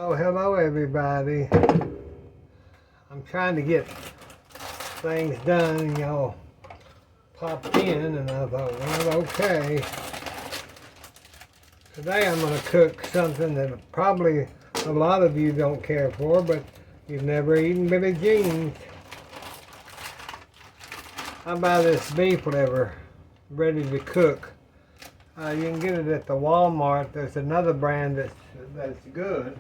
Oh, hello everybody. I'm trying to get things done and y'all popped in and I thought, well, okay. Today I'm going to cook something that probably a lot of you don't care for, but you've never eaten Billie Jean's. I buy this beef liver ready to cook. You can get it at the Walmart. There's another brand that's good.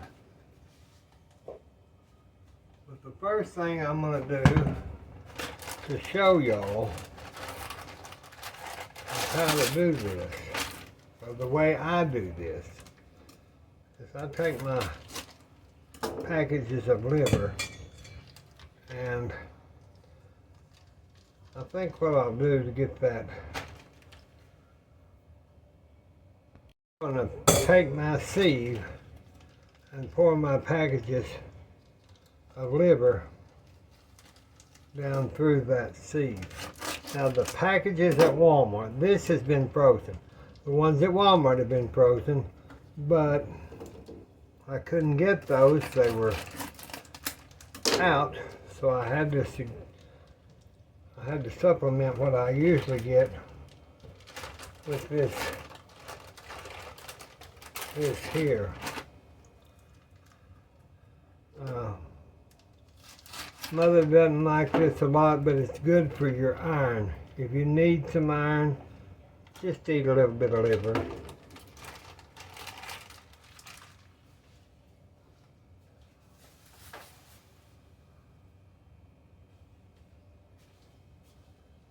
But the first thing I'm going to do to show y'all is how to do this, or the way I do this, is I take my packages of liver and I think what I'll do to get that, I'm going to take my sieve and pour my packages of liver down through that sieve. Now the packages at Walmart, this has been frozen. The ones at Walmart have been frozen, but I couldn't get those. They were out, so I had to supplement what I usually get with this here. Mother doesn't like this a lot, but it's good for your iron. If you need some iron, just eat a little bit of liver.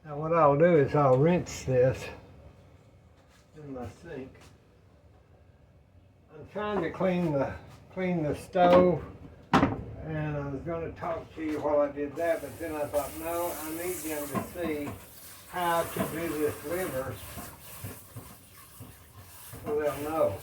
Now what I'll do is I'll rinse this in my sink. I'm trying to clean the stove, and I was going to talk to you while I did that, but then I thought, no, I need them to see how to do this liver so they'll know.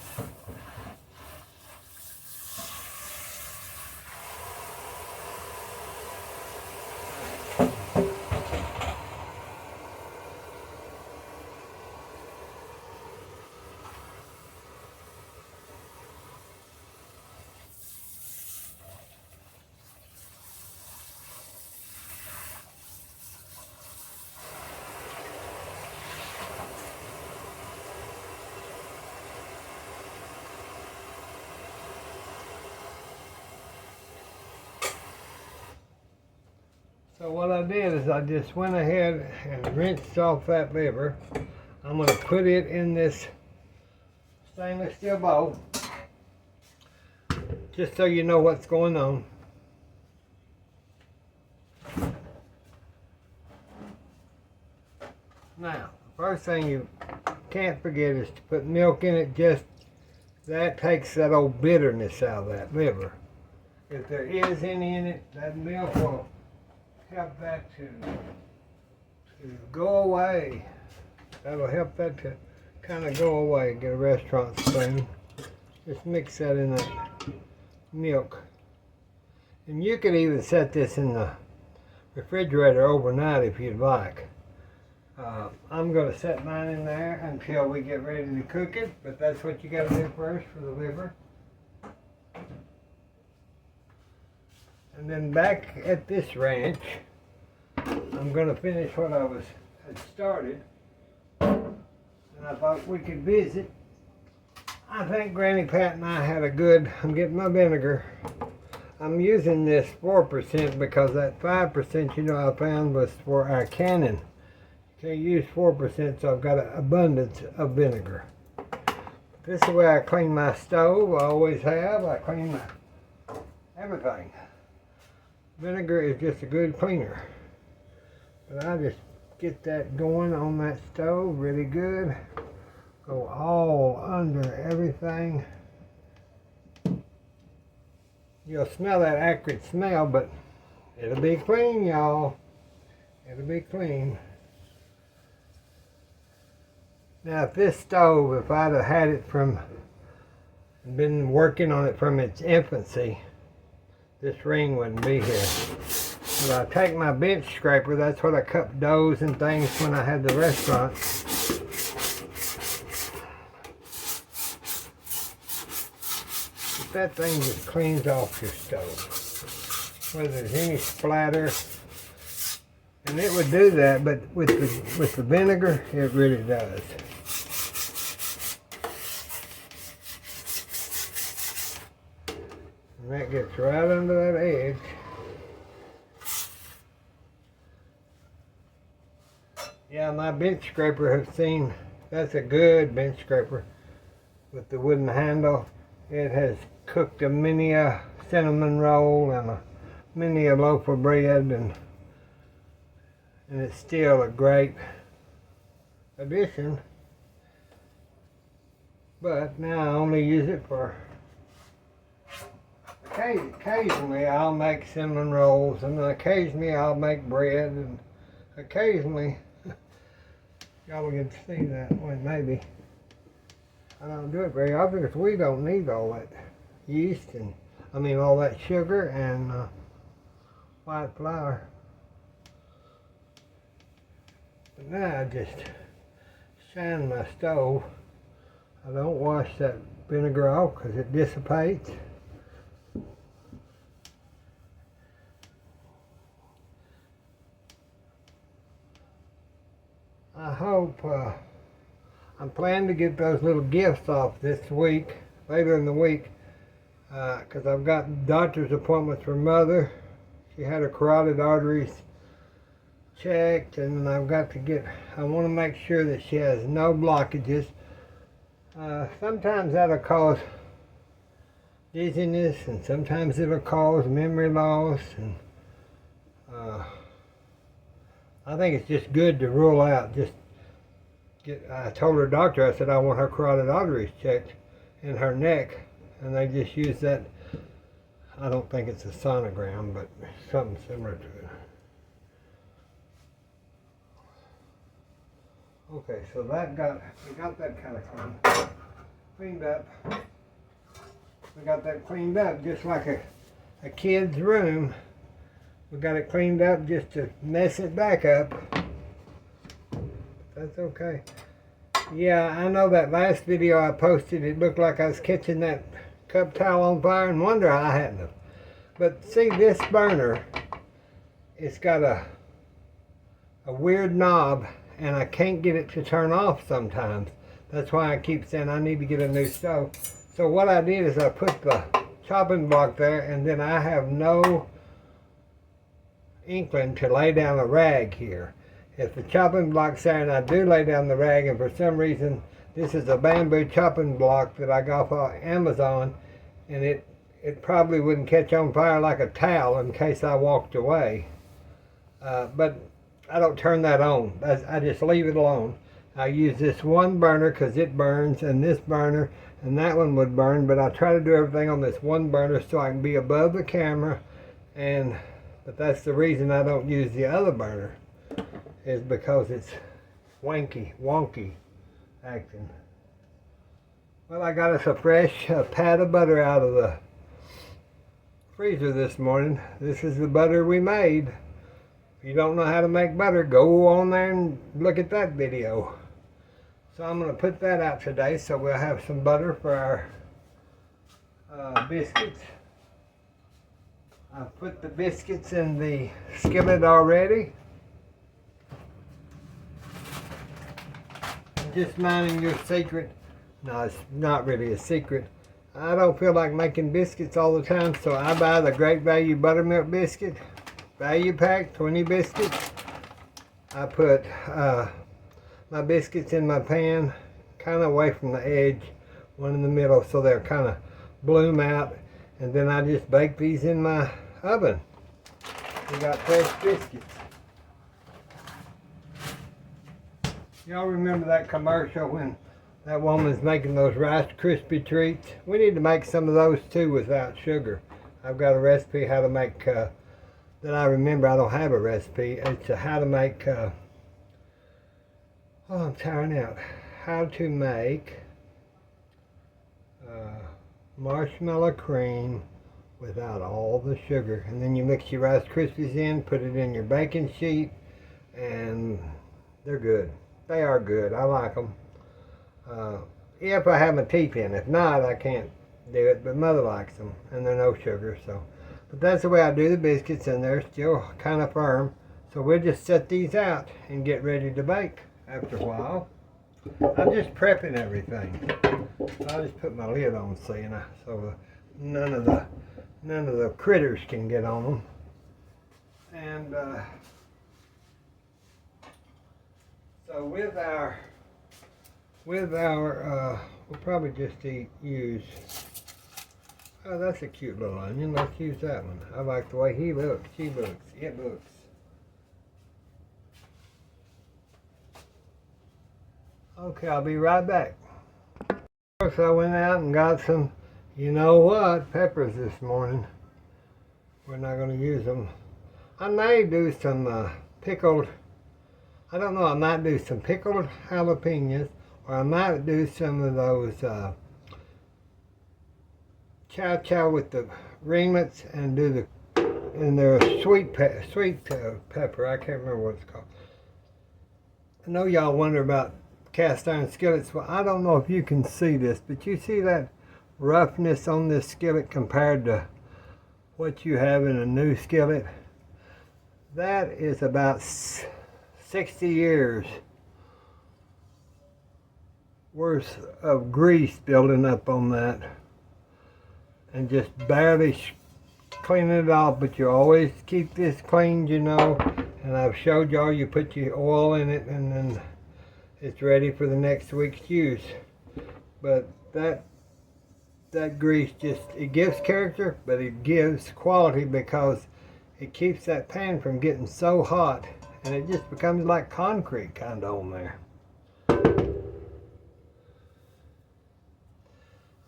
So what I did is I just went ahead and rinsed off that liver. I'm going to put it in this stainless steel bowl, just so you know what's going on. Now, the first thing you can't forget is to put milk in it. Just that takes that old bitterness out of that liver. If there is any in it, that milk will help that to go away. That'll help that to kind of go away. Get a restaurant spoon. Just mix that in that milk. And you could even set this in the refrigerator overnight if you'd like. I'm going to set mine in there until we get ready to cook it, but that's what you got to do first for the liver. And then back at this ranch, I'm going to finish what I had started. And I thought we could visit. I think Granny Pat and I had a good, I'm getting my vinegar. I'm using this 4% because that 5%, you know, I found was for our cannon. You can't use 4%, so I've got an abundance of vinegar. This is the way I clean my stove. I always have. I clean my everything. Vinegar is just a good cleaner. But I just get that going on that stove really good. Go all under everything. You'll smell that acrid smell, but it'll be clean, y'all. It'll be clean. Now, if this stove, if I'd have had it been working on it from its infancy, this ring wouldn't be here. But I take my bench scraper, that's what I cut doughs and things when I had the restaurant. But that thing just cleans off your stove. Whether there's any splatter. And it would do that, but with the vinegar, it really does. And that gets right under that edge. Yeah, my bench scraper have seen, that's a good bench scraper with the wooden handle. It has cooked a many a cinnamon roll and many a loaf of bread, and it's still a great addition. But now I only use it for, occasionally I'll make cinnamon rolls, and occasionally I'll make bread, and occasionally, y'all can see that one maybe. I don't do it very often because we don't need all that yeast and, all that sugar and white flour. But now I just shine my stove. I don't wash that vinegar off because it dissipates. I hope, I'm planning to get those little gifts off this week, later in the week, because I've got doctor's appointments for Mother. She had her carotid arteries checked, and I've got to get, I want to make sure that she has no blockages. Sometimes that'll cause dizziness, and sometimes it'll cause memory loss, and I think it's just good to rule out. I told her doctor, I said I want her carotid arteries checked in her neck, and they just use that. I don't think it's a sonogram, but something similar to it. Okay, so we got that kind of cleaned up. We got that cleaned up just like a kid's room. We got it cleaned up just to mess it back up. That's okay. Yeah, I know that last video I posted, it looked like I was catching that cup towel on fire, and wonder I hadn't have. But see, this burner, it's got a weird knob, and I can't get it to turn off sometimes. That's why I keep saying I need to get a new stove. So what I did is I put the chopping block there, and then I have no inkling to lay down a rag here. If the chopping block's there and I do lay down the rag, and for some reason this is a bamboo chopping block that I got off Amazon, and it probably wouldn't catch on fire like a towel in case I walked away. But I don't turn that on. I just leave it alone. I use this one burner because it burns, and this burner, and that one would burn, but I try to do everything on this one burner so I can be above the camera. But that's the reason I don't use the other burner, is because it's wonky acting. Well, I got us a fresh pat of butter out of the freezer this morning. This is the butter we made. If you don't know how to make butter, go on there and look at that video. So I'm going to put that out today, so we'll have some butter for our biscuits. I've put the biscuits in the skillet already. Just minding your secret. No, it's not really a secret. I don't feel like making biscuits all the time, so I buy the Great Value Buttermilk Biscuit. Value pack, 20 biscuits. I put my biscuits in my pan, kind of away from the edge, one in the middle, so they're kind of bloom out. And then I just bake these in my oven. We got fresh biscuits. Y'all remember that commercial when that woman's making those Rice Krispie treats? We need to make some of those too without sugar. I've got a recipe how to make, that I remember. I don't have a recipe. It's how to make, oh, I'm tiring out. How to make marshmallow cream without all the sugar. And then you mix your Rice Krispies in, put it in your baking sheet, and they're good. They are good. I like them. If I have my teeth in. If not, I can't do it, but Mother likes them, and they're no sugar. So, but that's the way I do the biscuits, and they're still kind of firm. So we'll just set these out and get ready to bake after a while. I'm just prepping everything. I'll just put my lid on, see, so none of the critters can get on them. And so with our we'll probably just use. Oh, that's a cute little onion. Let's use that one. I like the way he looks. She looks. It looks. Okay, I'll be right back. Of course, I went out and got some, you know what, peppers this morning. We're not going to use them. I may do some pickled, I don't know, I might do some pickled jalapenos, or I might do some of those chow chow with the ringlets and do their sweet pepper. I can't remember what it's called. I know y'all wonder about cast iron skillets. Well, I don't know if you can see this, but you see that roughness on this skillet compared to what you have in a new skillet? That is about 60 years worth of grease building up on that, and just barely cleaning it off. But you always keep this cleaned, you know, and I've showed y'all you put your oil in it and then it's ready for the next week's use. But that grease just, it gives character, but it gives quality because it keeps that pan from getting so hot, and it just becomes like concrete kind of on there.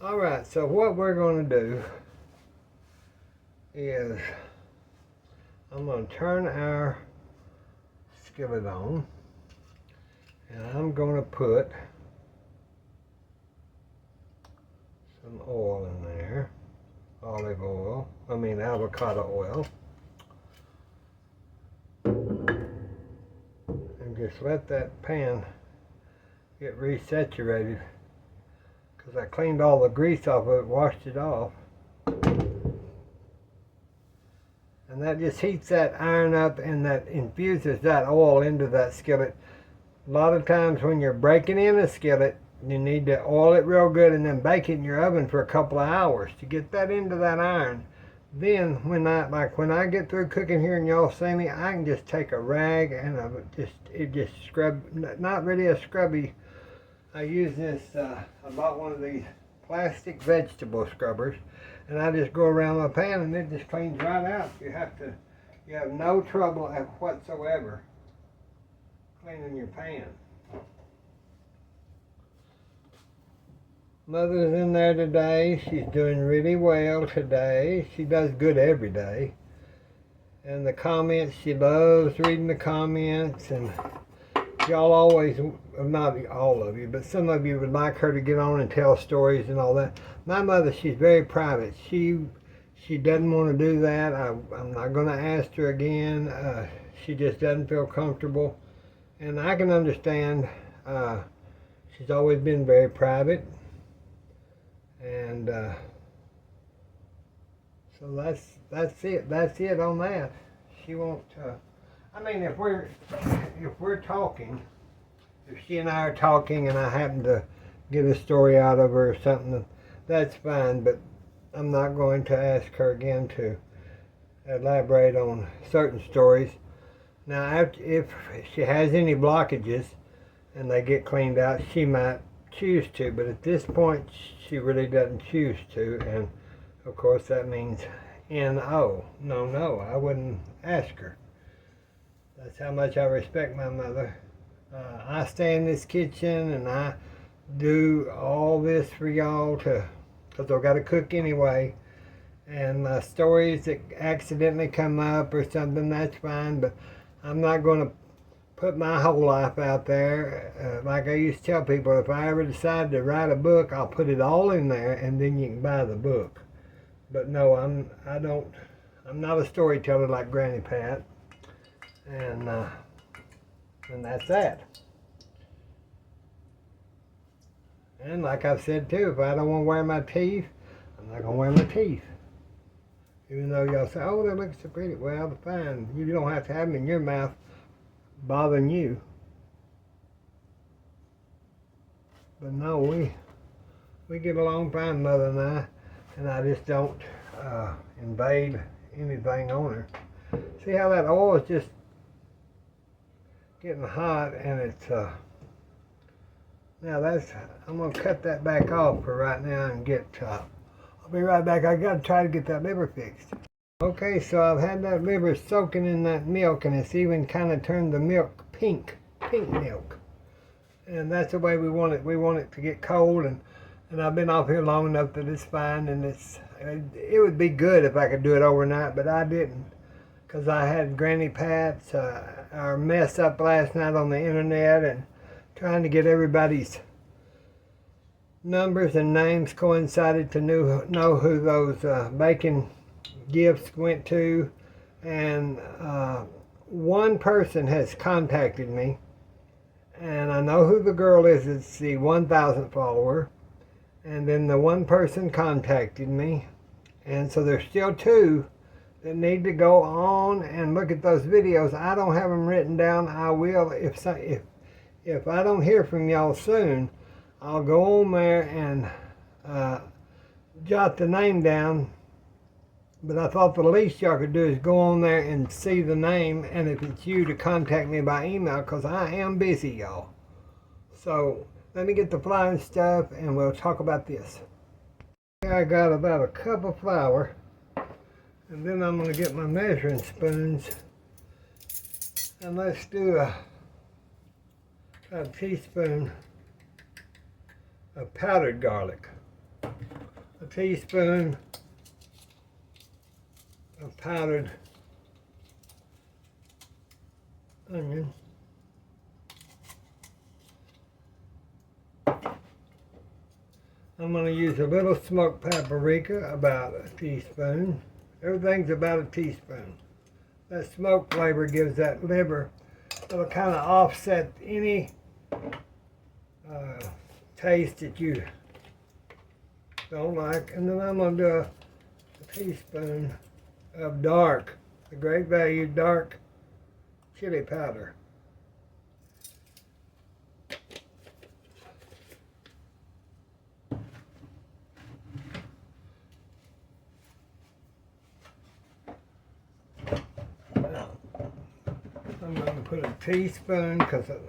Alright, so what we're going to do is I'm going to turn our skillet on, and I'm going to put some oil in there, avocado oil, and just let that pan get resaturated, because I cleaned all the grease off of it, washed it off, and that just heats that iron up, and that infuses that oil into that skillet. A lot of times when you're breaking in a skillet, you need to oil it real good and then bake it in your oven for a couple of hours to get that into that iron. Then when I get through cooking here and y'all see me, I can just take a rag and it just scrub, not really a scrubby. I use this, I bought one of these plastic vegetable scrubbers, and I just go around my pan and it just cleans right out. You have no trouble whatsoever cleaning your pan. Mother's in there today. She's doing really well today. She does good every day. And the comments, she loves reading the comments, and y'all always, not all of you, but some of you would like her to get on and tell stories and all that. My mother, she's very private. She doesn't want to do that. I'm not going to ask her again. She just doesn't feel comfortable. And I can understand. She's always been very private. And so that's it on that. She won't. I mean, if we're talking, if she and I are talking, and I happen to get a story out of her or something, that's fine. But I'm not going to ask her again to elaborate on certain stories. Now, if she has any blockages and they get cleaned out, she might choose to, but at this point she really doesn't choose to, and of course that means no, I wouldn't ask her. That's how much I respect my mother. I stay in this kitchen and I do all this for y'all because I've got to cook anyway, and my stories that accidentally come up or something, that's fine, but I'm not going to put my whole life out there. Like I used to tell people, if I ever decide to write a book, I'll put it all in there and then you can buy the book. But no, I'm not a storyteller like Granny Pat. And that's that. And like I've said too, if I don't want to wear my teeth, I can wear my teeth. Even though y'all say, oh, they look so pretty. Well, they're fine. You don't have to have them in your mouth bothering you. But no, we get along fine, Mother and I just don't invade anything on her. See how that oil is just getting hot, and it's now I'm gonna cut that back off for right now and get I'll be right back. I gotta try to get that liver fixed. Okay, so I've had that liver soaking in that milk, and it's even kind of turned the milk pink milk, and that's the way we want it. We want it to get cold, and I've been off here long enough that it's fine, and it would be good if I could do it overnight, but I didn't, because I had Granny Pat's our mess up last night on the internet, and trying to get everybody's numbers and names coincided to know who those bacon gifts went to, and one person has contacted me, and I know who the girl is. It's the 1,000th follower, and then the one person contacted me, and so there's still two that need to go on and look at those videos. I don't have them written down. I will if I don't hear from y'all soon. I'll go on there and jot the name down. But I thought the least y'all could do is go on there and see the name, and if it's you, to contact me by email, because I am busy, y'all. So let me get the flour and stuff, and we'll talk about this. I got about a cup of flour, and then I'm going to get my measuring spoons, and let's do a teaspoon of powdered garlic, a teaspoon of powdered onion, I'm going to use a little smoked paprika, about a teaspoon. Everything's about a teaspoon. That smoke flavor gives that liver, it'll kind of offset any taste that you don't like. And then I'm going to do a teaspoon of the great value dark chili powder. I'm going to put a teaspoon because of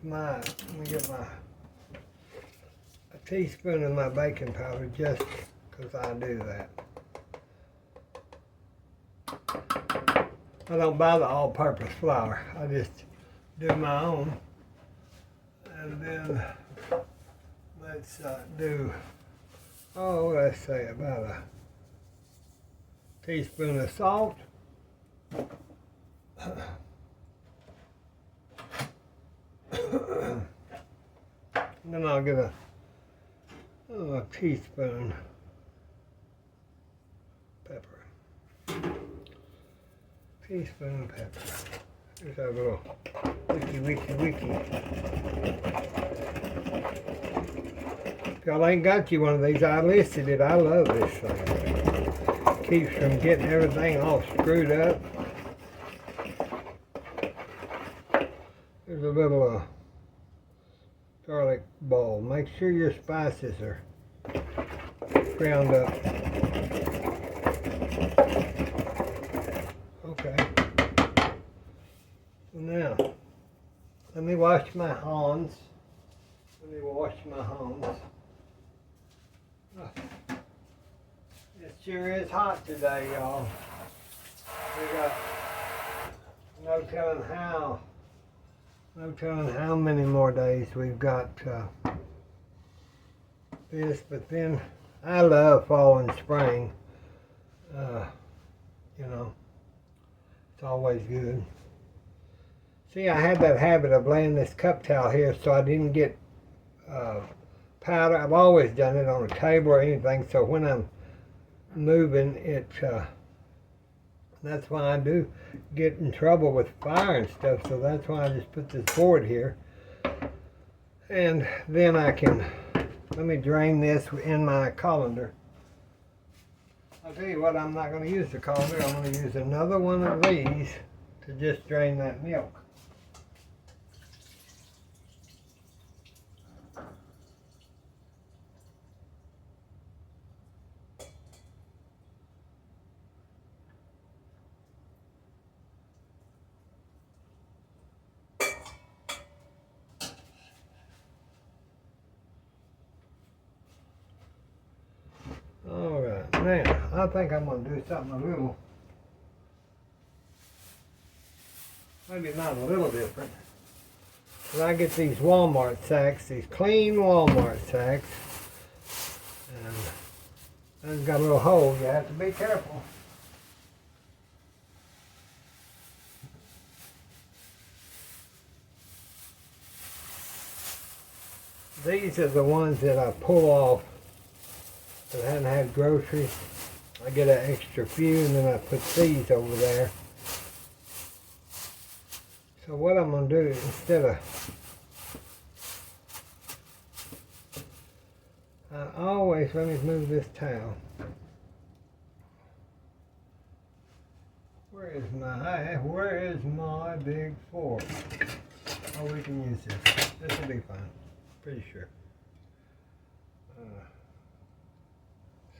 let me get a teaspoon of my baking powder, just because I do that. I don't buy the all-purpose flour. I just do my own. And then let's let's say about a teaspoon of salt. Then I'll get a teaspoon pepper. Teaspoon pepper. There's our little wiki. If y'all ain't got you one of these, I listed it. I love this thing. Keeps from getting everything all screwed up. There's a little garlic ball. Make sure your spices are ground up. Okay. Now, let me wash my hands. It sure is hot today, y'all. We got no telling how many more days we've got this, but then I love fall and spring. You know, it's always good. See, I had that habit of laying this cup towel here so I didn't get powder. I've always done it on a table or anything, so when I'm moving it, that's why I do get in trouble with fire and stuff, so that's why I just put this board here. And then I can, let me drain this in my colander. I'll tell you what, I'm not going to use the colander. I'm going to use another one of these to just drain that milk. Alright, now I think I'm going to do something a little, maybe not a little different. When I get these Walmart sacks, these clean Walmart sacks, and it's got a little hole, you have to be careful. These are the ones that I pull off that hadn't had groceries. I get an extra few and then I put these over there. So what I'm going to do, instead of, I always, let me move this towel. Where is my big fork? Oh, we can use this. This will be fine. Pretty sure.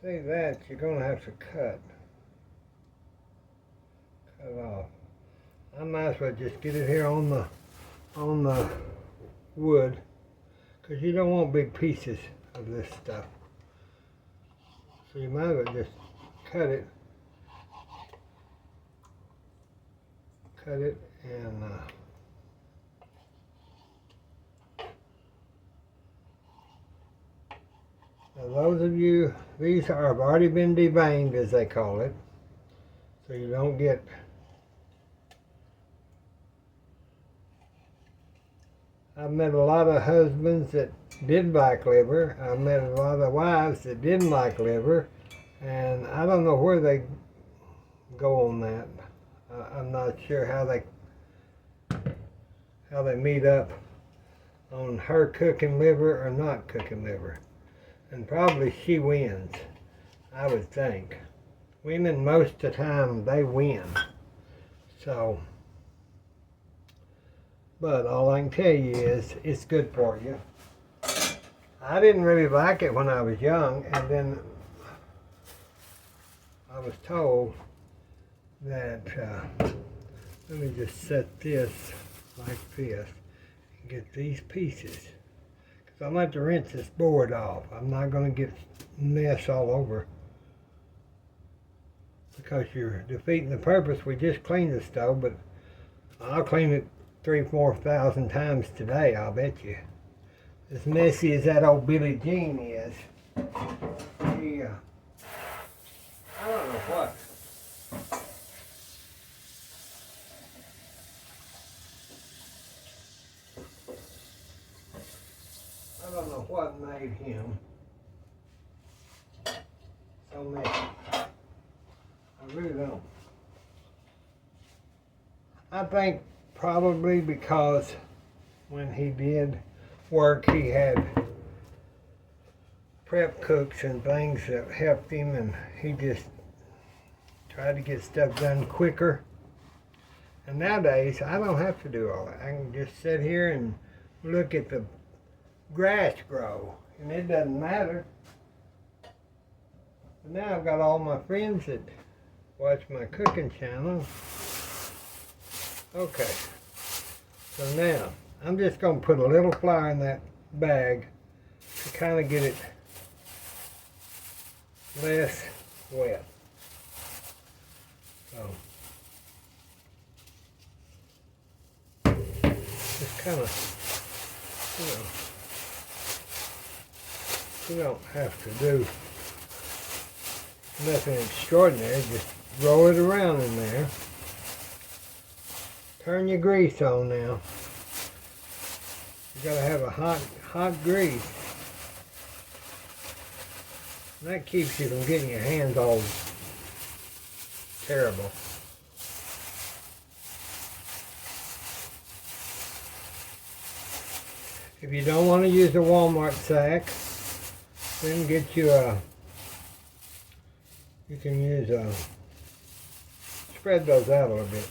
See that, you're going to have to cut off. I might as well just get it here on the wood, because you don't want big pieces of this stuff. So you might as well just cut it and now those of you, these have already been deveined, as they call it, so you don't get I've met a lot of husbands that did like liver. I've met a lot of wives that didn't like liver, and I don't know where they go on that. I'm not sure how they meet up on her cooking liver or not cooking liver. And probably she wins, I would think. Women, most of the time, they win. So, but all I can tell you is it's good for you. I didn't really like it when I was young, and then I was told that, let me just set this like this and get these pieces. Because I'm going to have to rinse this board off. I'm not going to get mess all over, because you're defeating the purpose. We just cleaned the stove, but I'll clean it 3,000-4,000 times today, I'll bet you. As messy as that old Billie Jean is, she, I don't know what. I don't know what made him so messy. I really don't. I think probably because when he did work, he had prep cooks and things that helped him, and he just tried to get stuff done quicker. And nowadays, I don't have to do all that. I can just sit here and look at the grass grow, and it doesn't matter. But now I've got all my friends that watch my cooking channel. Okay, so now I'm just going to put a little flour in that bag to kind of get it less wet. So just kind of, you don't have to do nothing extraordinary, just roll it around in there. Turn your grease on now. You gotta have a hot grease. And that keeps you from getting your hands all terrible. If you don't want to use a Walmart sack, then get you you can use, spread those out a little bit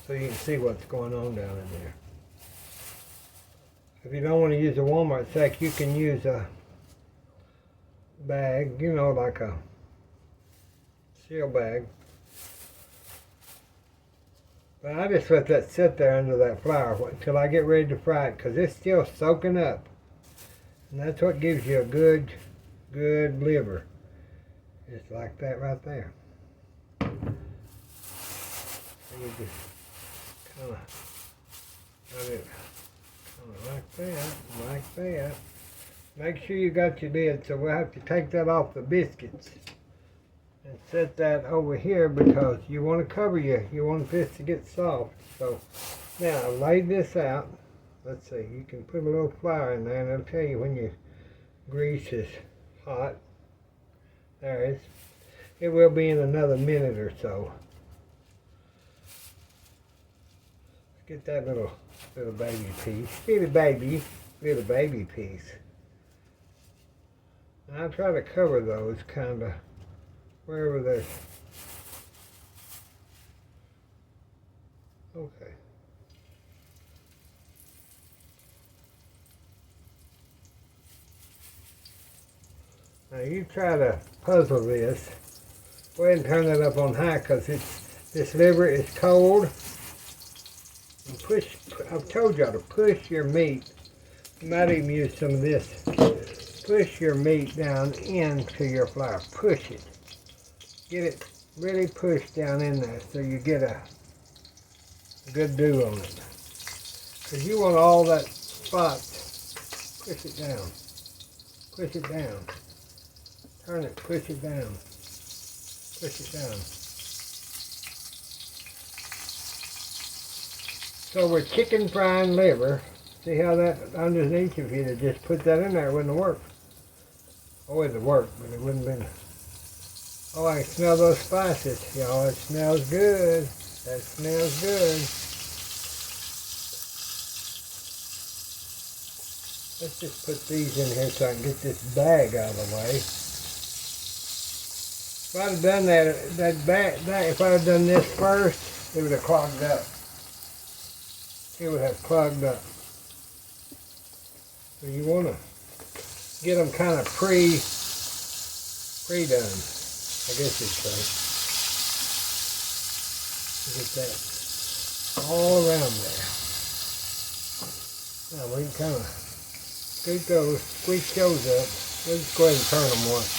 so you can see what's going on down in there. If you don't want to use a Walmart sack, you can use a bag, you know, like a seal bag. But I just let that sit there under that flour until I get ready to fry it, because it's still soaking up. And that's what gives you a good liver. It's like that right there. So you just kind of like that. Make sure you got your lid, so we'll have to take that off the biscuits and set that over here, because you want to cover you want this to get soft. So now lay this out. Let's see, you can put a little flour in there and it'll tell you when your grease is hot. There it is. It will be in another minute or so. Let's get that little baby piece. Little baby piece. And I try to cover those kind of wherever they're. Okay. Now you try to puzzle this. Go ahead and turn that up on high, because this liver is cold. And I've told y'all to push your meat. You might even use some of this. Push your meat down into your flour. Push it. Get it really pushed down in there so you get a good dew on it. Because you want all that spots. Push it down. Push it down. Turn it, push it down. Push it down. So we're chicken frying liver. See how that underneath, if you'd have just put that in there, it wouldn't have worked. Oh, it'd have worked, but it wouldn't have been. Oh, I can smell those spices, y'all. It smells good. That smells good. Let's just put these in here so I can get this bag out of the way. If I'd have done if I'd have done this first, it would have clogged up. It would have clogged up. So you want to get them kind of pre-done, I guess you'd say. Get that all around there. Now we can kind of squeak those up. Let's go ahead and turn them once.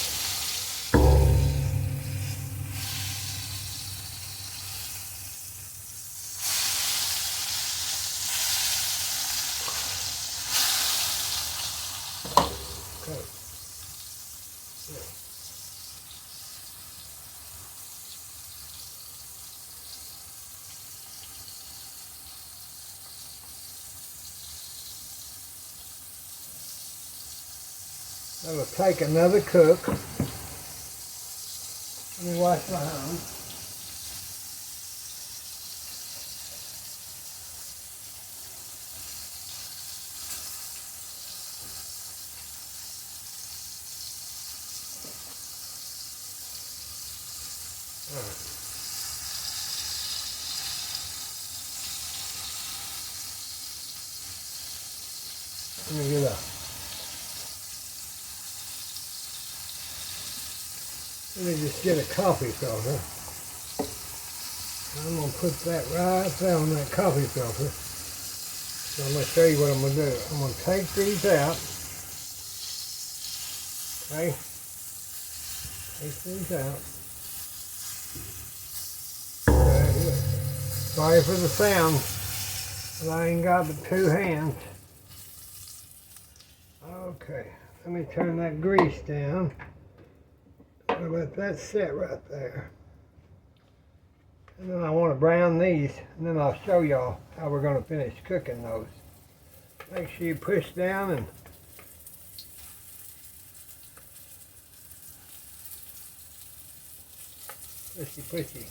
That'll take another cook. Let me wash my hands. All right. Let me get up. Let me just get a coffee filter. I'm going to put that right there on that coffee filter. So I'm going to show you what I'm going to do. I'm going to take these out. Okay? Take these out. Sorry for the sound, but I ain't got but two hands. Okay, let me turn that grease down. I'll let that sit right there. And then I want to brown these, and then I'll show y'all how we're going to finish cooking those. Make sure you push down and pushy.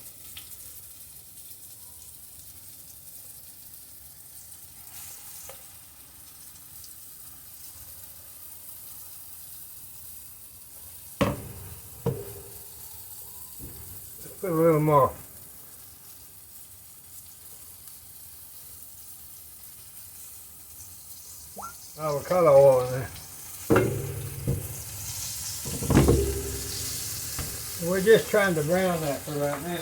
put a little more avocado oil in there. We're just trying to brown that for right now.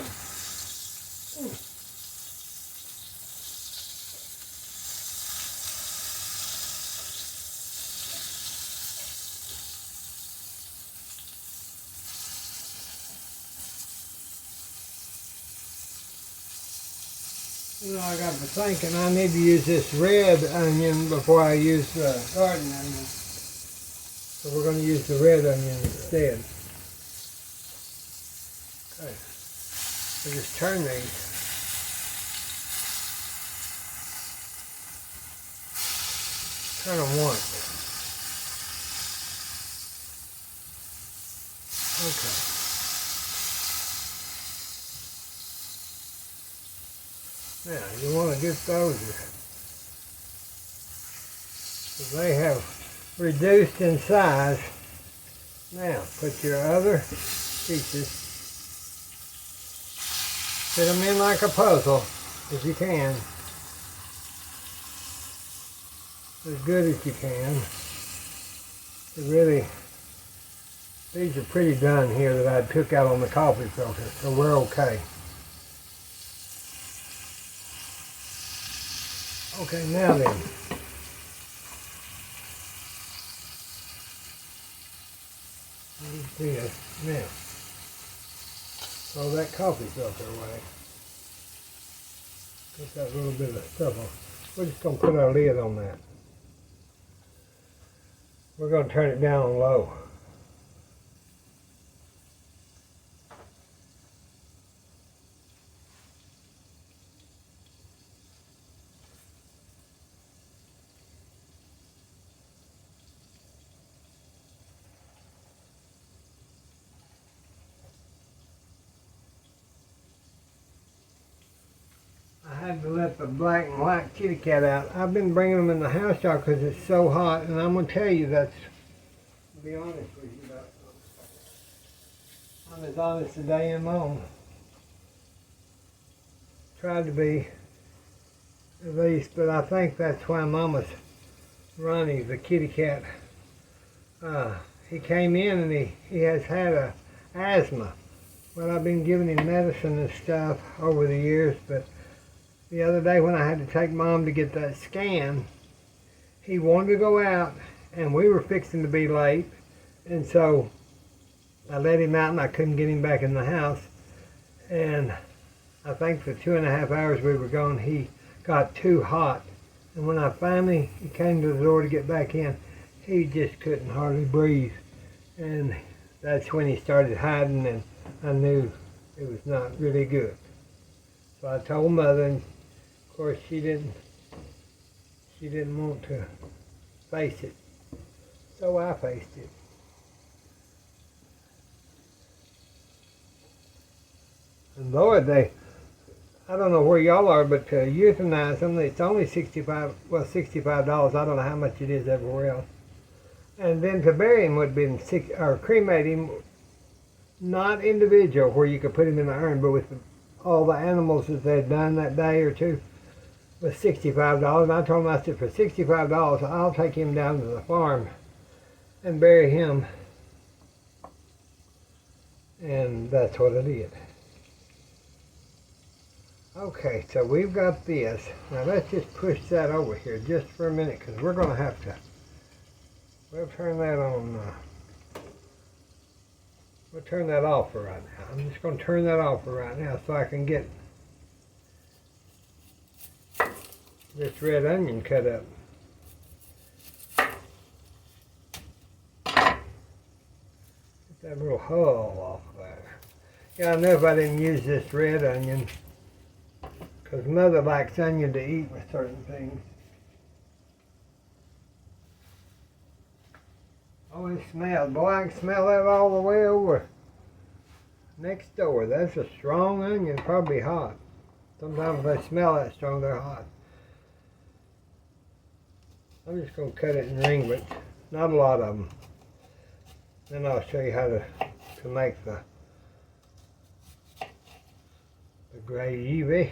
You know, I got to thinking I need to use this red onion before I use the garden onion. So we're going to use the red onion instead. Okay. So just turn these. Turn them once. Okay. Now, you want to get those, because they have reduced in size. Now, put your other pieces, fit them in like a puzzle, if you can, as good as you can. Really, these are pretty done here that I took out on the coffee filter, so we're okay. Okay, now then. This now. Throw that coffee filter away. Put that little bit of stuff on. We're just going to put our lid on that. We're going to turn it down low. I had to let the black and white kitty cat out. I've been bringing them in the house, y'all, because it's so hot, and I'm going to tell you that's, to be honest with you, I'm as honest as I am on. Tried to be, at least, but I think that's why Mama's Ronnie, the kitty cat, he came in and he has had a asthma. Well, I've been giving him medicine and stuff over the years, but the other day when I had to take Mom to get that scan, he wanted to go out and we were fixing to be late, and so I let him out and I couldn't get him back in the house. And I think for 2.5 hours we were gone, he got too hot. And when I finally he came to the door to get back in, he just couldn't hardly breathe. And that's when he started hiding, and I knew it was not really good. So I told Mother, and of course she didn't want to face it. So I faced it. And Lord, I don't know where y'all are, but to euthanize them, it's only $65. I don't know how much it is everywhere else. And then to bury him would have been or cremate him, not individual where you could put him in the urn, but with all the animals that they'd done that day or two, was $65. And I told him, I said, for $65, I'll take him down to the farm and bury him. And that's what I did. Okay, so we've got this. Now let's just push that over here just for a minute, because we're going to have to, we'll turn that on, we'll turn that off for right now. I'm just going to turn that off for right now so I can get this red onion cut up. Get that little hull off there. Yeah, I know if I didn't use this red onion, because Mother likes onion to eat with certain things. Oh, it smells. Boy, I can smell that all the way over next door. That's a strong onion, probably hot. Sometimes if they smell that strong, they're hot. I'm just going to cut it in ringlets. Not a lot of them. Then I'll show you how to make the the gravy.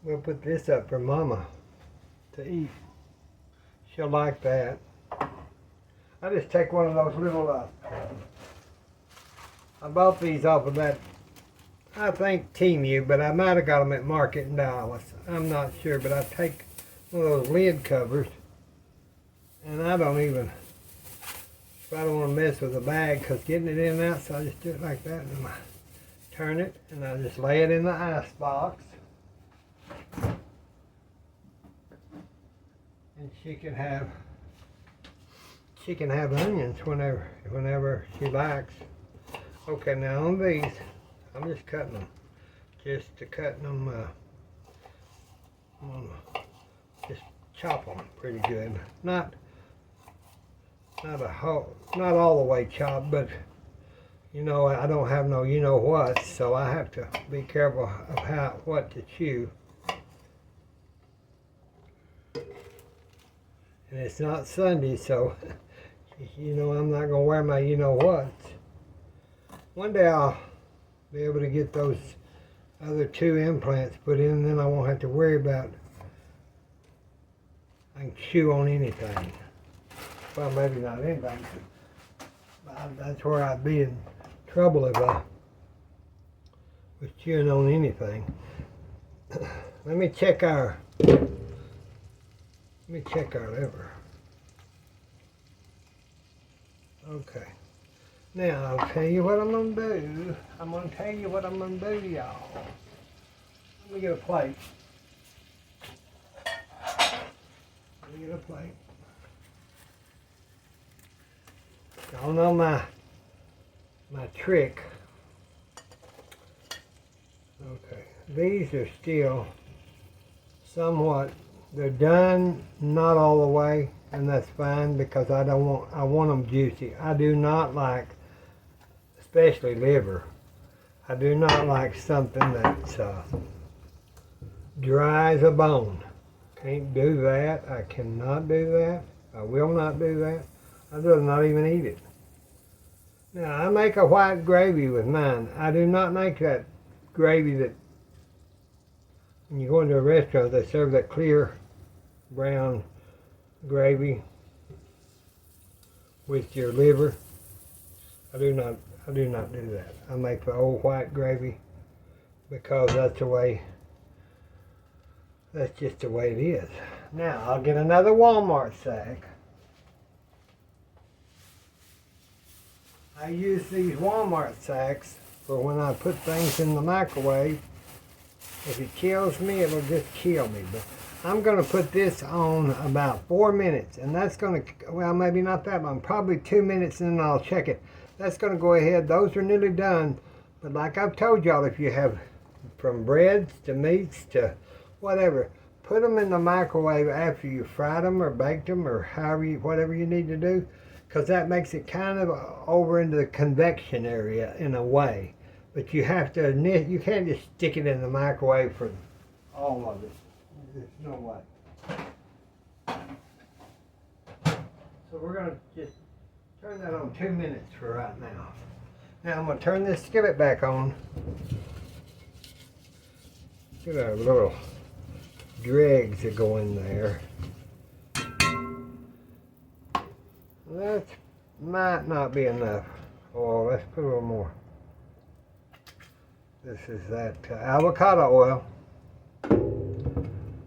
We'll put this up for Mama to eat. She'll like that. I just take one of those little, I bought these off of that, I think Temu, but I might have got them at Market in Dallas. I'm not sure, but I take one of those lid covers, and I don't even, if I don't want to mess with the bag, because getting it in and out, so I just do it like that, and I turn it, and I just lay it in the ice box. And she can have onions whenever she likes. Okay, now on these, I'm just cutting them, just chop them pretty good. Not all the way chopped, but you know, I don't have no you know what, so I have to be careful of what to chew. And it's not Sunday, so you know I'm not gonna wear my you know what. One day I'll be able to get those other 2 implants put in, and then I won't have to worry about, I can chew on anything. Well, maybe not anything, but that's where I'd be in trouble if I was chewing on anything. Let me check our liver. Okay. Now, I'll tell you what I'm going to do. I'm going to tell you what I'm going to do, y'all. Let me get a plate. Y'all know my trick. Okay. These are still somewhat, they're done, not all the way, and that's fine because I want them juicy. I do not like, especially liver, I do not like something that's dry as a bone. Can't do that. I cannot do that. I will not do that. I'd rather not even eat it. Now, I make a white gravy with mine. I do not make that gravy that, when you go into a restaurant, they serve that clear brown gravy with your liver. I do not do that. I make the old white gravy because that's just the way it is. Now, I'll get another Walmart sack. I use these Walmart sacks for when I put things in the microwave. If it kills me, it'll just kill me. But I'm going to put this on about 4 minutes, and that's going to, well, maybe not that long, probably 2 minutes, and then I'll check it. That's going to go ahead. Those are nearly done. But like I've told y'all, if you have from breads to meats to whatever, put them in the microwave after you fried them or baked them or whatever you need to do, because that makes it kind of over into the convection area in a way. But you have to, you can't just stick it in the microwave for all of it. There's no way. So we're going to just turn that on 2 minutes for right now. Now I'm going to turn this skillet back on. Get our little dregs that go in there. That might not be enough. Oh, let's put a little more. This is that avocado oil.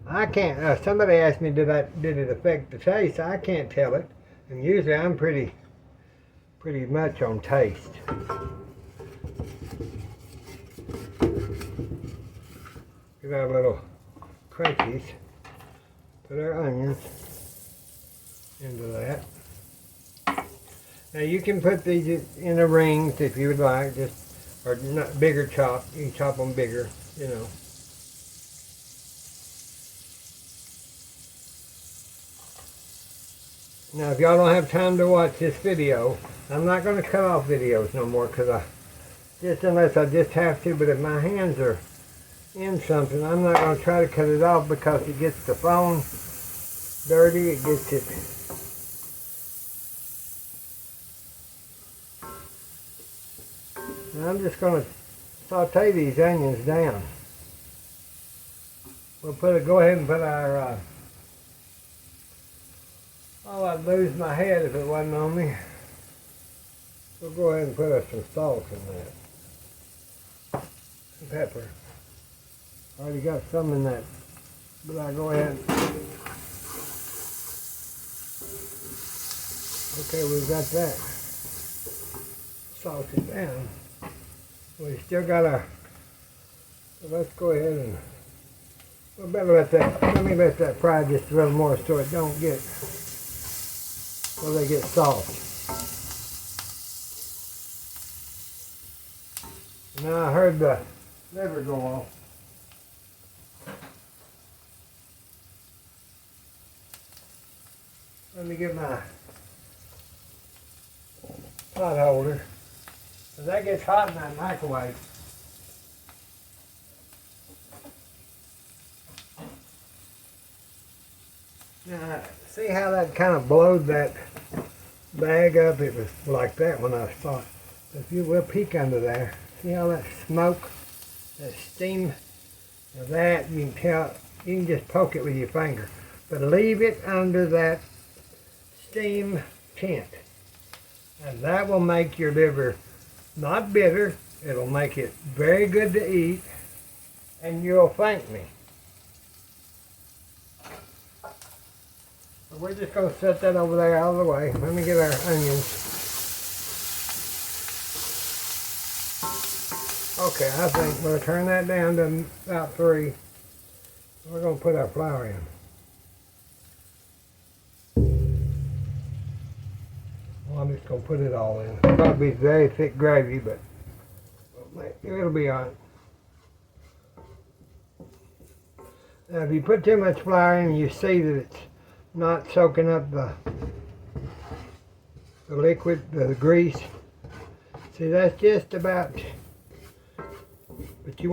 I can't, somebody asked me did it affect the taste? I can't tell it. And usually I'm pretty much on taste. Get our little crunchies. Put our onions into that. Now you can put these in the rings if you would like, or not bigger chop. You can chop them bigger, you know. Now if y'all don't have time to watch this video, I'm not going to cut off videos no more because unless I just have to, but if my hands are in something, I'm not going to try to cut it off because it gets the phone dirty, it gets it. Now I'm just going to saute these onions down. We'll go ahead and put our, oh, I'd lose my head if it wasn't on me. We'll go ahead and put us some salt in that. Some pepper. Already got some in that, but I'll go ahead. Okay, we've got that salted down. We still got our, so let's go ahead and, we better let me let that fry just a little more so it don't get, so they get soft. Now I heard the liver go off. Let me get my pot holder. So that gets hot in that microwave. Now, see how that kind of blowed that bag up? It was like that when I saw it. If you will peek under there, see how that smoke, that steam, now that you can tell, you can just poke it with your finger. But leave it under that steam tent. And that will make your liver not bitter. It'll make it very good to eat. And you'll thank me. So we're just going to set that over there out of the way. Let me get our onions. Okay, I think we'll turn that down to about 3. We're going to put our flour in. Well, I'm just going to put it all in. It'll probably be very thick gravy, but it'll be all right. Now, if you put too much flour in, you see that it's not soaking up the liquid, the grease. See, that's just about, but you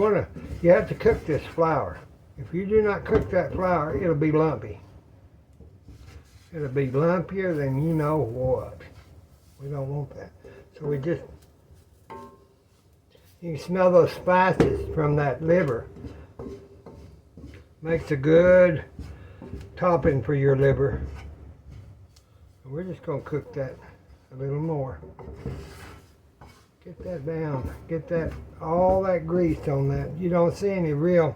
have to cook this flour. If you do not cook that flour, it'll be lumpy. It'll be lumpier than you know what. We don't want that. So we just, you can smell those spices from that liver. Makes a good topping for your liver. We're just going to cook that a little more. Get that down. Get that, all that grease on that. You don't see any real,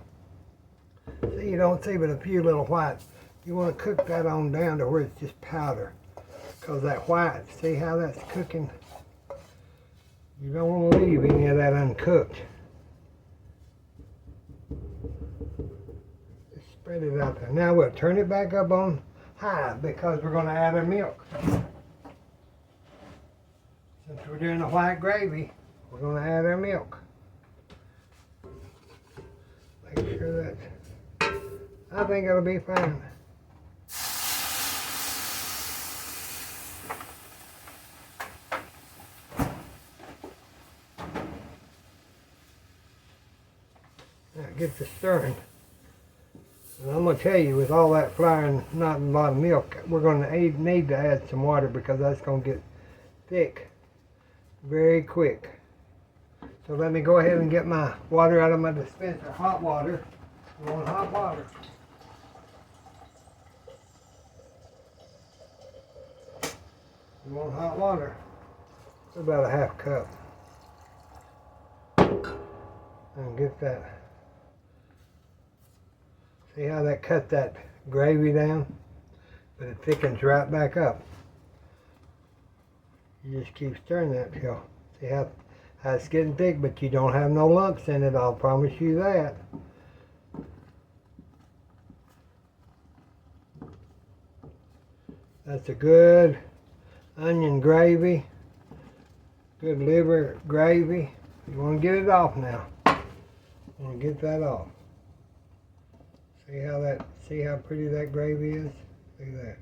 see, you don't see but a few little whites. You want to cook that on down to where it's just powder. Because that white, see how that's cooking? You don't want to leave any of that uncooked. Just spread it out there. Now we'll turn it back up on high because we're going to add our milk. Since we're doing a white gravy, we're going to add our milk. Make sure that, I think it'll be fine. Now get to stirring. And I'm going to tell you, with all that flour and not a lot of milk, we're going to need to add some water because that's going to get thick very quick. So let me go ahead and get my water out of my dispenser. Hot water. You want hot water. You want hot water. It's about a half cup. And get that. See how that cut that gravy down? But it thickens right back up. You just keep stirring that till, see how it's getting thick, but you don't have no lumps in it, I'll promise you that. That's a good onion gravy, good liver gravy. You want to get it off now. You want to get that off. See how pretty that gravy is? Look at that.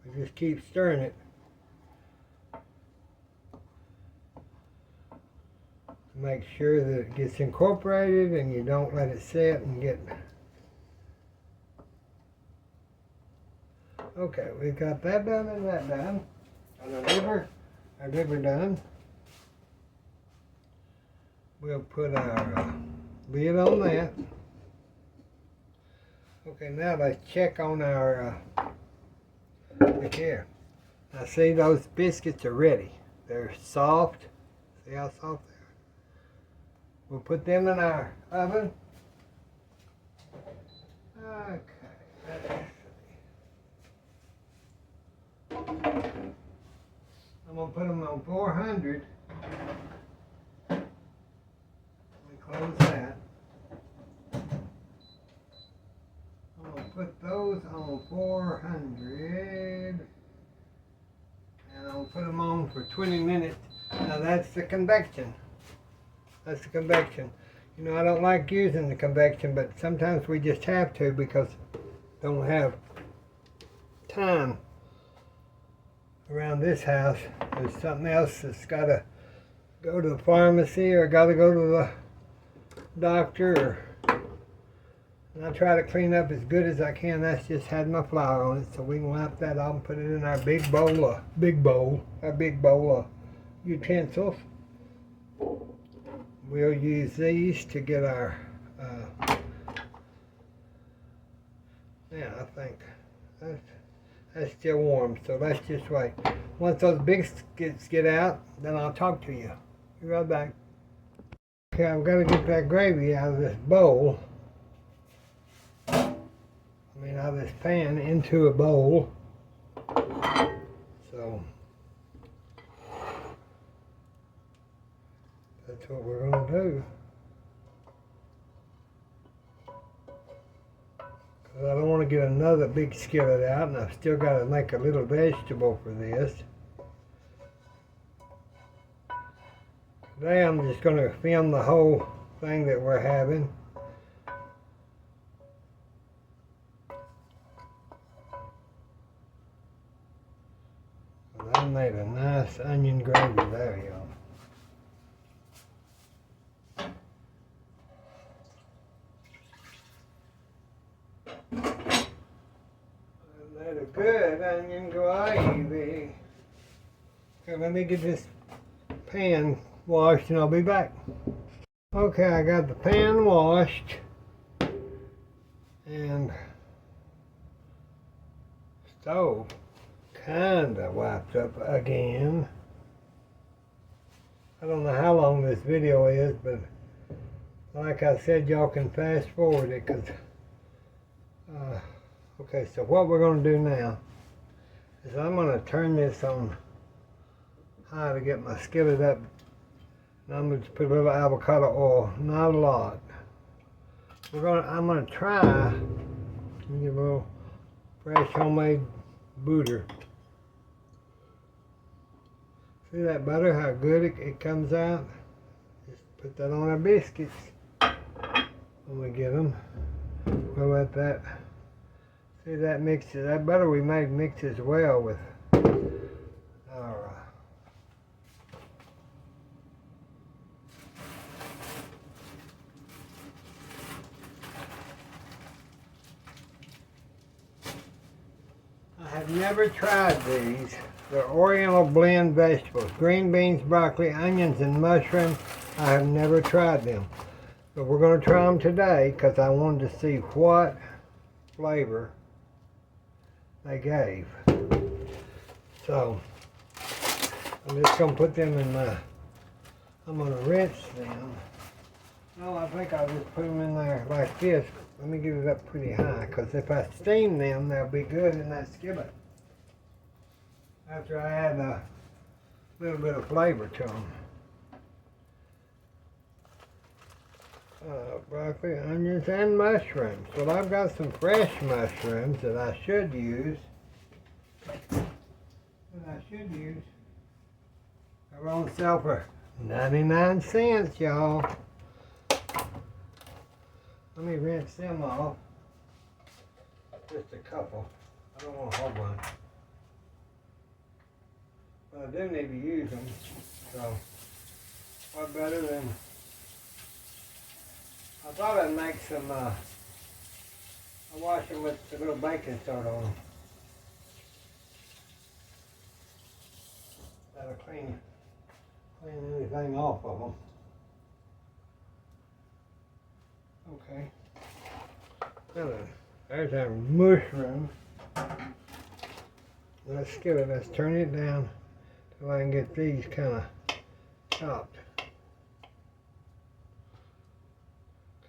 We just keep stirring it. Make sure that it gets incorporated and you don't let it sit and get. Okay, we've got that done and that done. And the liver our liver done. We'll put our lid on that. Okay, now let's check on our, look here. Now see, those biscuits are ready. They're soft. See how soft they are? We'll put them in our oven. Okay, let's see. I'm going to put them on 400. Let me close that. I'm going to put those on 400. And I'll put them on for 20 minutes. Now that's the convection. That's the convection. You know, I don't like using the convection, but sometimes we just have to because don't have time around this house. There's something else that's got to go to the pharmacy or got to go to the doctor. And I try to clean up as good as I can. That's just had my flour on it, so we can wipe that off and put it in our big bowl of utensils. We'll use these to get our, yeah, I think that's still warm, so let's just wait. Once those biscuits get out, then I'll talk to you. Be right back. Okay, I've got to get that gravy out of this bowl. Out of this pan into a bowl. So that's what we're going to do. Because I don't want to get another big skillet out, and I've still got to make a little vegetable for this. Today I'm just going to film the whole thing that we're having. I made a nice onion gravy there, y'all. I made a good onion gravy. Okay, let me get this pan washed and I'll be back. Okay, I got the pan washed and stove kinda wiped up again. I don't know how long this video is, but like I said, y'all can fast forward it because okay, so what we're going to do now is I'm going to turn this on high to get my skillet up, and I'm going to put a little avocado oil, not a lot. I'm going to try and get a little fresh homemade butter. See that butter, how good it comes out? Just put that on our biscuits when we get them. We'll let that, see that mixes, that butter we made mixes well with our I have never tried these. They're Oriental blend vegetables. Green beans, broccoli, onions, and mushrooms. I have never tried them. But we're going to try them today because I wanted to see what flavor they gave. So, I'm just going to put them in my, I'm going to rinse them. No, I think I'll just put them in there like this. Let me get it up pretty high because if I steam them, they'll be good in that skillet. After I add a little bit of flavor to them. Broccoli, onions, and mushrooms. Well, I've got some fresh mushrooms that I should use. They're on sale for 99 cents, y'all. Let me rinse them off. Just a couple. I don't want a whole bunch. But I do need to use them. So, what better than... I thought I'd make some, I wash them with a little baking soda on them. how to clean anything off of them. Okay. Now then, there's our mushroom. Let's turn it down till I can get these kind of chopped.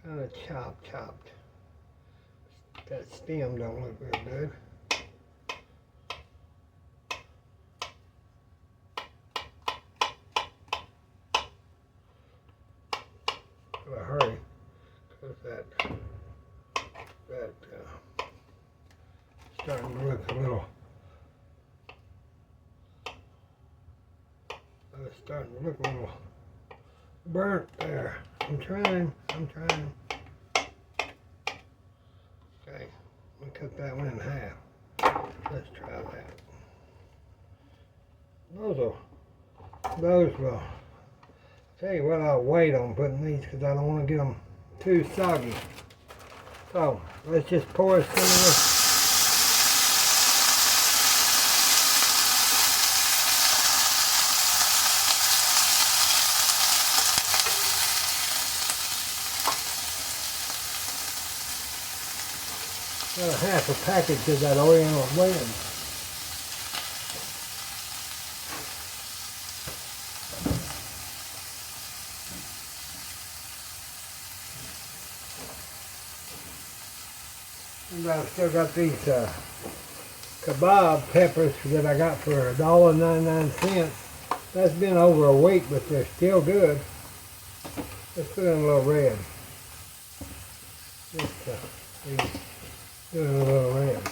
Kind of chopped. That stem don't look real good. Gotta hurry, because that starting to look a little. It's starting to look a little burnt there. I'm trying. Okay, I'm gonna cut that one in half. Let's try that. Those will. Tell you what, I'll wait on putting these because I don't want to get them too soggy. So let's just pour some of this. Got a half a package of that Oriental blend. And I've still got these kebab peppers that I got for $1.99. That's been over a week, but they're still good. Let's put in a little red. Just doing a little red.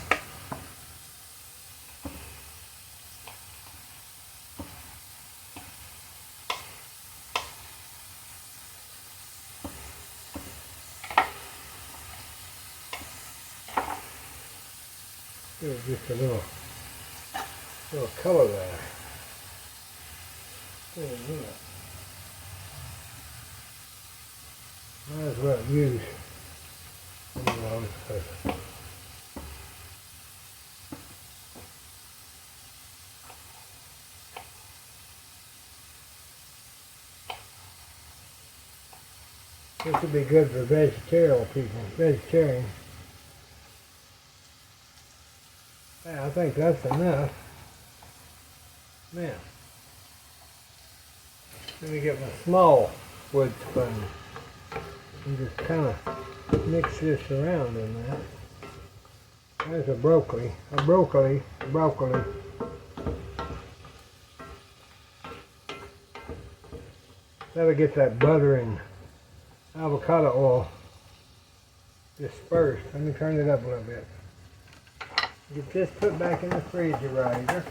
Just a little color there. Might as well use this would be good for vegetarian. Yeah, I think that's enough. Now, let me get my small wood spoon and just kind of mix this around in that. There's a broccoli. That'll get that butter and avocado oil dispersed. Let me turn it up a little bit. Get this put back in the refrigerator.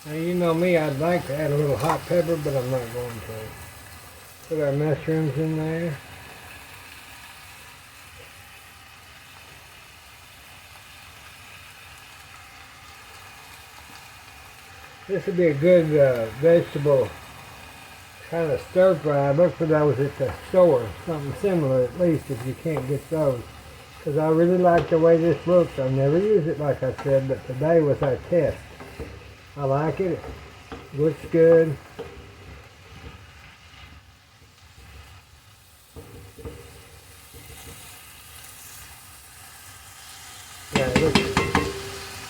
Now you know me, I'd like to add a little hot pepper, but I'm not going to. Put our mushrooms in there. This would be a good vegetable kind of stir fry. Look for those at the store, something similar at least if you can't get those. Because I really like the way this looks. I've never used it like I said, but today was our test. I like it. It looks good. Yeah,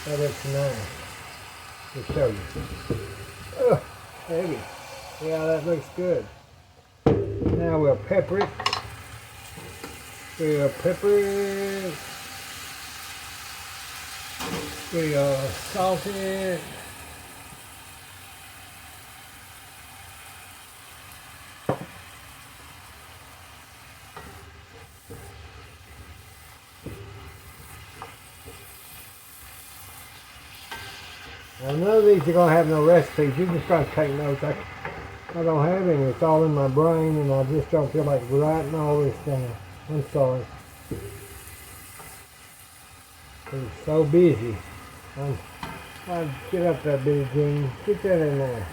that looks nice. To show you. Oh, heavy. Yeah, that looks good. Now we'll pepper it. We'll salt it. Now none of these are going to have no recipes. You're just going to take notes. I don't have any. It's all in my brain and I just don't feel like writing all this down. I'm sorry. I'm so busy. I'll get up there, Billy Jean. Get that in there.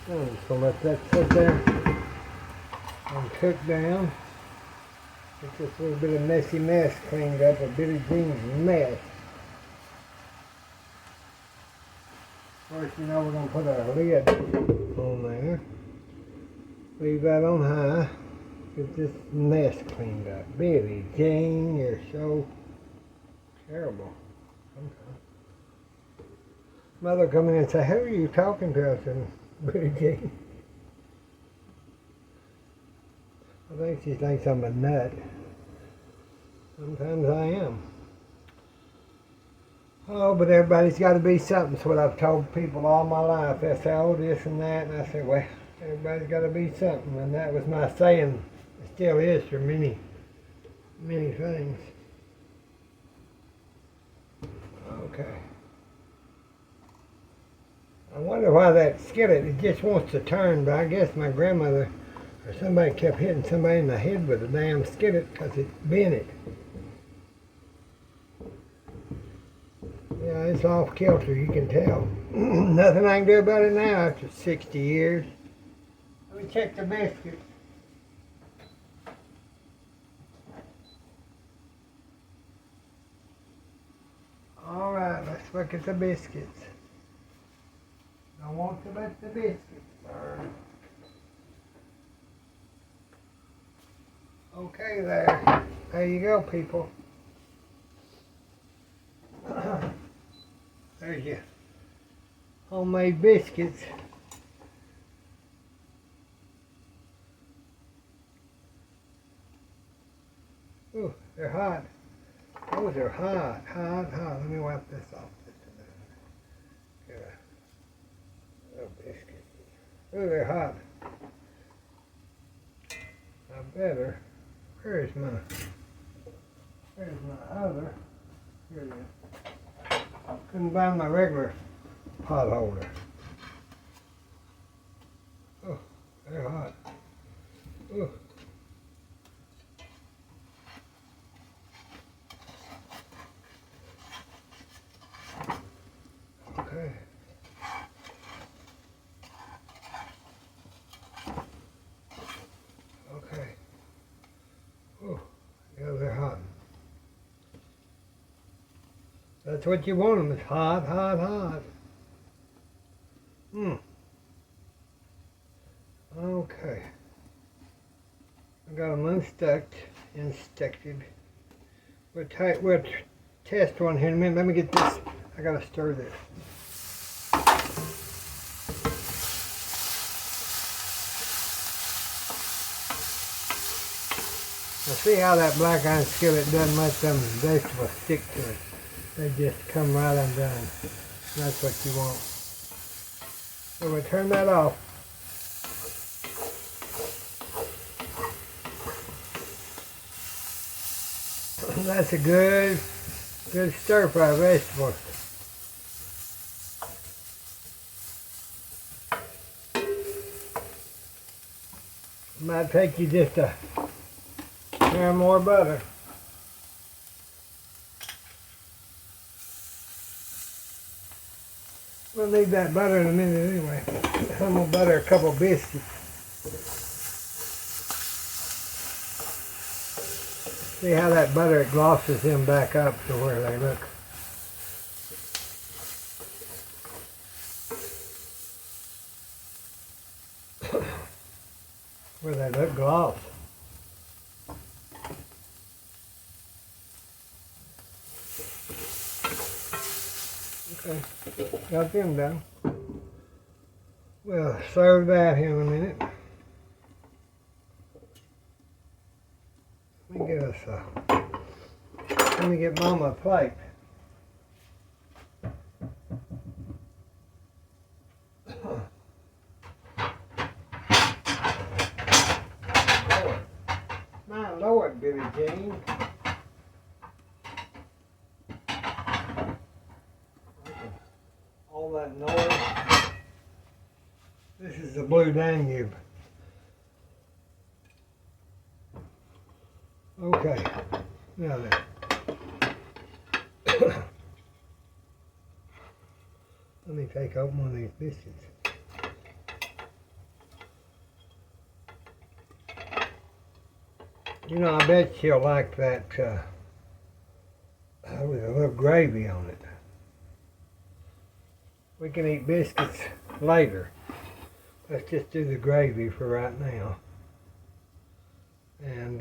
I'm just going to let that sit there. and cooked down. Get this little bit of messy mess cleaned up, a Billie Jean's mess. First, you know, we're going to put our lid on there. Leave that on high. Get this mess cleaned up. Billie Jean, you're so terrible. Sometimes. Mother come in and say, "Who are you talking to?" I said, "Billie Jean." I think she thinks I'm a nut. Sometimes I am. Oh, but everybody's got to be something. That's what I've told people all my life. They say, "Oh, this and that." And I said, well, everybody's got to be something. And that was my saying. It still is for many, many things. Okay. I wonder why that skillet, it just wants to turn, but I guess my grandmother or somebody kept hitting somebody in the head with a damn skillet because it bent it. Yeah, it's off kilter, you can tell. Nothing I can do about it now after 60 years. Let me check the biscuits. All right, let's look at the biscuits. Don't want to let the biscuits burn. Okay there. There you go, people. There's your homemade biscuits. Ooh, they're hot. Those are hot, hot, hot. Let me wipe this off just a minute. Get a little biscuit. Ooh, they're hot. I better. Where's my other? Here it is. Couldn't find my regular pot holder. Oh, they're hot. Ooh. Okay. Okay. Oh, yeah, they're hot. That's what you want them, is hot, hot, hot. Okay. I got them unstuck, inspected. We'll test one here in a minute. Let me get this. I gotta stir this. Now see how that black iron skillet doesn't let them vegetables stick to it. They just come right undone. That's what you want. So we'll turn that off. That's a good stir fry vegetable. Might take you just a hair more butter. We'll need that butter in a minute anyway. I'm gonna butter a couple biscuits. See how that butter glosses them back up to where they look. Where they look gloss. Okay, got them done. We'll serve that here in a minute. Let me get Mama a plate. Lord. My Lord, Billie Jean. All that noise. This is the Blue Danube. Okay, now then. Let me take open one of these biscuits. You know, I bet she'll like that with a little gravy on it. We can eat biscuits later. Let's just do the gravy for right now. And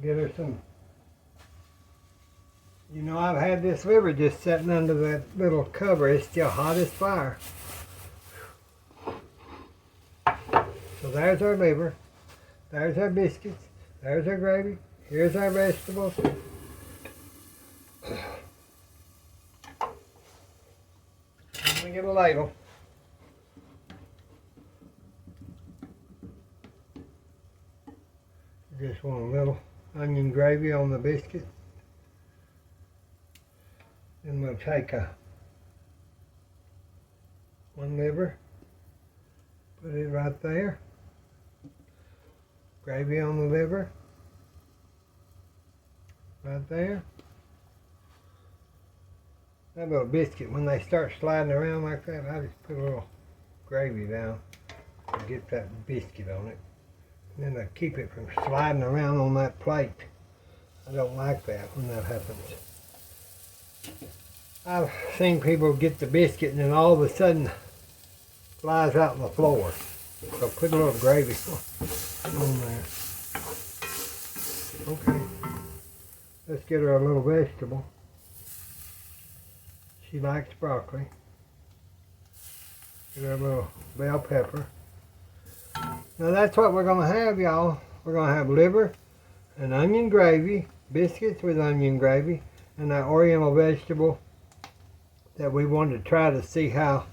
get her some. You know, I've had this liver just sitting under that little cover. It's still hot as fire. So there's our liver. There's our biscuits. There's our gravy. Here's our vegetables. Let me get a ladle. Just want a little onion gravy on the biscuit. Then we'll take one liver, put it right there. Gravy on the liver, right there. That little biscuit, when they start sliding around like that, I just put a little gravy down and get that biscuit on it. And then I keep it from sliding around on that plate. I don't like that when that happens. I've seen people get the biscuit and then all of a sudden flies out on the floor. So put a little gravy on there. Okay. Let's get her a little vegetable. She likes broccoli. Get her a little bell pepper. Now that's what we're going to have, y'all. We're going to have liver and onion gravy, biscuits with onion gravy, and that oriental vegetable that we wanted to try to see how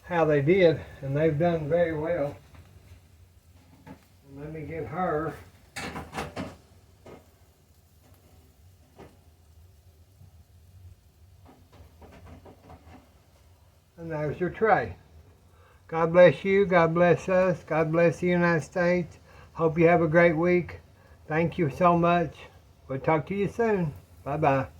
they did, and they've done very well. And let me get her and there's your tray. God bless you. God bless us. God bless the United States. Hope you have a great week. Thank you so much. We'll talk to you soon. Bye-bye.